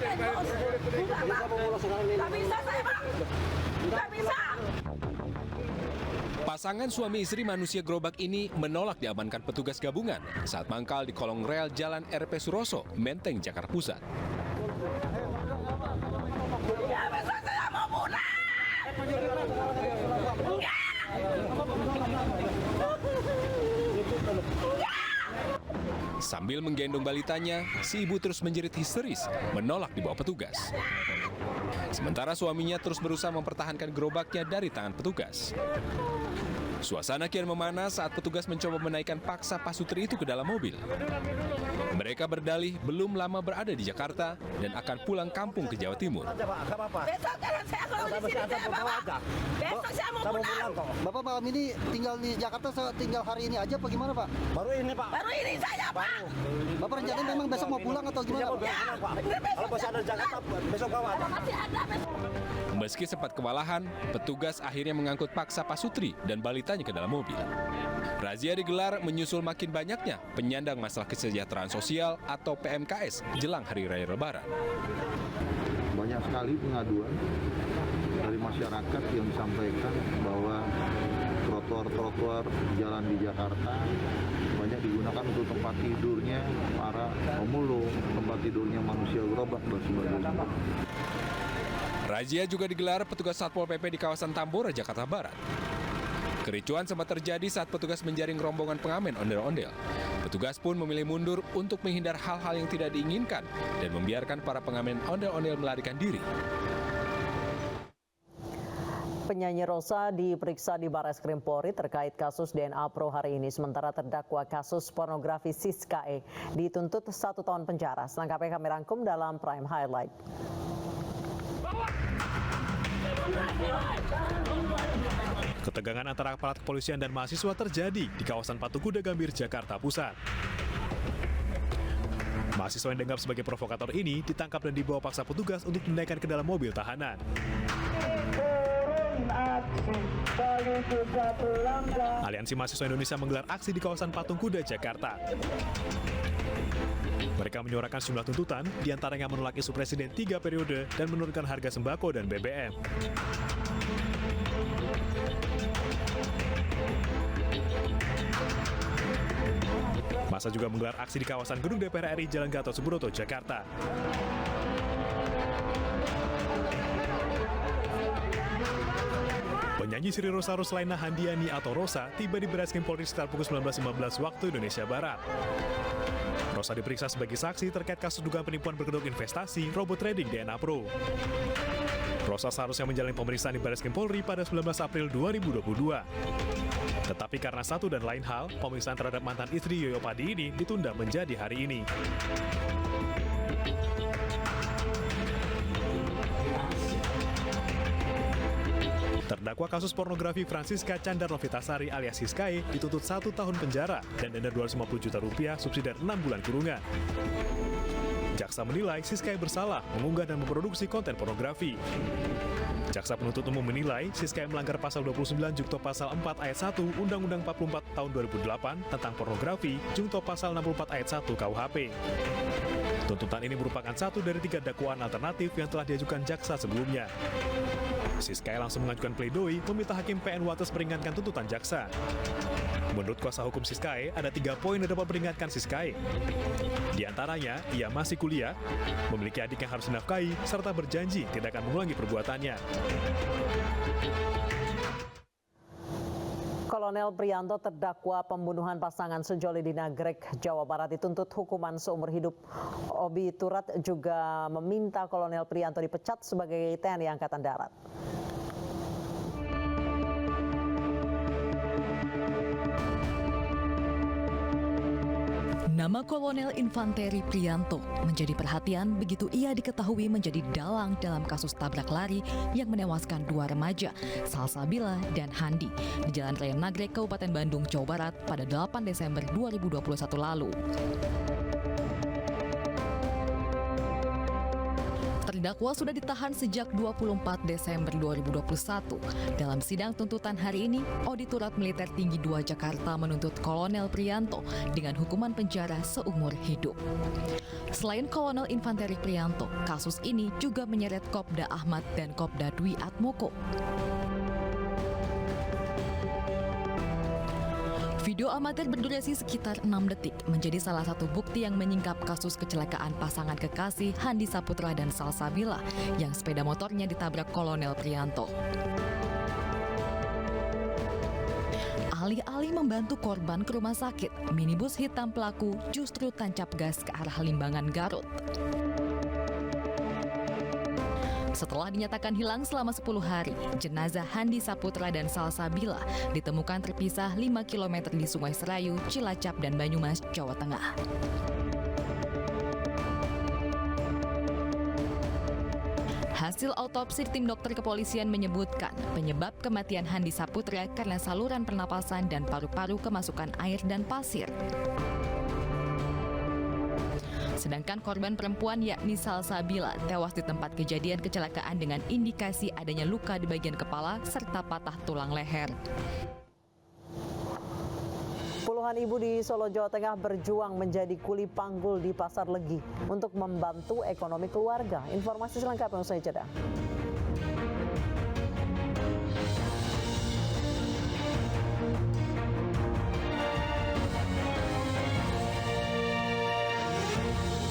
Nggak bisa saya, Pak. Nggak bisa. Pasangan suami istri manusia gerobak ini menolak diamankan petugas gabungan saat mangkal di kolong rel Jalan RP Suroso, Menteng, Jakarta Pusat. Nggak bisa, saya mau pulang. Sambil menggendong balitanya, si ibu terus menjerit histeris, menolak dibawa petugas. Sementara suaminya terus berusaha mempertahankan gerobaknya dari tangan petugas. Suasana kian memanas saat petugas mencoba menaikkan paksa Pak Sutri itu ke dalam mobil. Mereka berdalih belum lama berada di Jakarta dan akan pulang kampung ke Jawa Timur. Besok kan saya kalau di sini saya bawa. Besok saya mau pulang. Bapak malam ini tinggal di Jakarta, tinggal hari ini aja apa gimana, Pak? Baru ini, Pak. Baru ini saya, Pak. Bapak rencananya memang besok mau pulang atau gimana, Pak? Kalau masih ada Jakarta, besok bawa. Masih ada besok. Meski sempat kewalahan, petugas akhirnya mengangkut paksa Pak Sutri dan balitanya ke dalam mobil. Razia digelar menyusul makin banyaknya penyandang masalah kesejahteraan sosial atau PMKS jelang Hari Raya Lebaran. Banyak sekali pengaduan dari masyarakat yang disampaikan bahwa trotoar-trotoar jalan di Jakarta banyak digunakan untuk tempat tidurnya para pemulung, tempat tidurnya manusia gerobak dan sebagainya. Razia juga digelar petugas Satpol PP di kawasan Tambora, Jakarta Barat. Kericuan sempat terjadi saat petugas menjaring rombongan pengamen ondel-ondel. Petugas pun memilih mundur untuk menghindar hal-hal yang tidak diinginkan dan membiarkan para pengamen ondel-ondel melarikan diri. Penyanyi Rosa diperiksa di Barreskrim Polri terkait kasus DNA Pro hari ini. Sementara terdakwa kasus pornografi Siska E dituntut 1 tahun penjara. Selengkapnya kami rangkum dalam Prime Highlight. Ketegangan antara aparat kepolisian dan mahasiswa terjadi di kawasan Patung Kuda Gambir, Jakarta Pusat. Mahasiswa yang dianggap sebagai provokator ini ditangkap dan dibawa paksa petugas untuk dinaikkan ke dalam mobil tahanan. Aliansi Mahasiswa Indonesia menggelar aksi di kawasan Patung Kuda, Jakarta. Mereka menyuarakan sejumlah tuntutan, diantaranya menolak isu Presiden 3 periode dan menurunkan harga sembako dan BBM. Masa juga menggelar aksi di kawasan Gedung DPR RI Jalan Gatot Subroto, Jakarta. Penyanyi Sri Rosa Roslaina Handiani atau Rosa tiba di Barreskrim Polri sekitar pukul 19.15 waktu Indonesia Barat. Rosa diperiksa sebagai saksi terkait kasus dugaan penipuan berkedok investasi robot trading DNA Pro. Rosa seharusnya menjalani pemeriksaan di Barreskrim Polri pada 19 April 2022. Tetapi karena satu dan lain hal, pemeriksaan terhadap mantan istri Yoyo Padi ini ditunda menjadi hari ini. Terdakwa kasus pornografi Francisca Chandar Novitasari alias Siska E dituntut 1 tahun penjara dan denda 250 juta rupiah subsidi 6 bulan kurungan. Jaksa menilai Siska E bersalah mengunggah dan memproduksi konten pornografi. Jaksa penuntut umum menilai Siska E melanggar pasal 29 jungto pasal 4 ayat 1 Undang-Undang 44 tahun 2008 tentang pornografi jungto pasal 64 ayat 1 KUHP. Tuntutan ini merupakan satu dari 3 dakwaan alternatif yang telah diajukan jaksa sebelumnya. Siska E langsung mengajukan pledoi meminta Hakim PN Wates meringankan tuntutan jaksa. Menurut kuasa hukum Siska E, ada 3 poin yang dapat meringankan Siska E. Di antaranya, ia masih kuliah, memiliki adik yang harus dinafkahi, serta berjanji tidak akan mengulangi perbuatannya. Kolonel Prianto terdakwa pembunuhan pasangan sejoli di Nagrek, Jawa Barat dituntut hukuman seumur hidup. Obi Turat juga meminta Kolonel Prianto dipecat sebagai TNI Angkatan Darat. Nama Kolonel Infanteri Prianto menjadi perhatian begitu ia diketahui menjadi dalang dalam kasus tabrak lari yang menewaskan 2 remaja, Salsabila dan Handi, di Jalan Raya Nagrek, Kabupaten Bandung, Jawa Barat pada 8 Desember 2021 lalu. Terdakwa sudah ditahan sejak 24 Desember 2021. Dalam sidang tuntutan hari ini, Auditorat Militer Tinggi 2 Jakarta menuntut Kolonel Priyanto dengan hukuman penjara seumur hidup. Selain Kolonel Infanteri Priyanto, kasus ini juga menyeret Kopda Ahmad dan Kopda Dwi Atmoko. Video amatir berdurasi sekitar 6 detik menjadi salah satu bukti yang menyingkap kasus kecelakaan pasangan kekasih Handi Saputra dan Salsabila yang sepeda motornya ditabrak Kolonel Priyanto. Alih-alih membantu korban ke rumah sakit, minibus hitam pelaku justru tancap gas ke arah Limbangan, Garut. Setelah dinyatakan hilang selama 10 hari, jenazah Handi Saputra dan Salsabila ditemukan terpisah 5 km di Sungai Serayu, Cilacap, dan Banyumas, Jawa Tengah. Hasil autopsi tim dokter kepolisian menyebutkan penyebab kematian Handi Saputra karena saluran pernapasan dan paru-paru kemasukan air dan pasir. Sedangkan korban perempuan yakni Salsabila tewas di tempat kejadian kecelakaan dengan indikasi adanya luka di bagian kepala serta patah tulang leher. Puluhan ibu di Solo, Jawa Tengah berjuang menjadi kuli panggul di Pasar Legi untuk membantu ekonomi keluarga. Informasi selengkapnya usai jeda.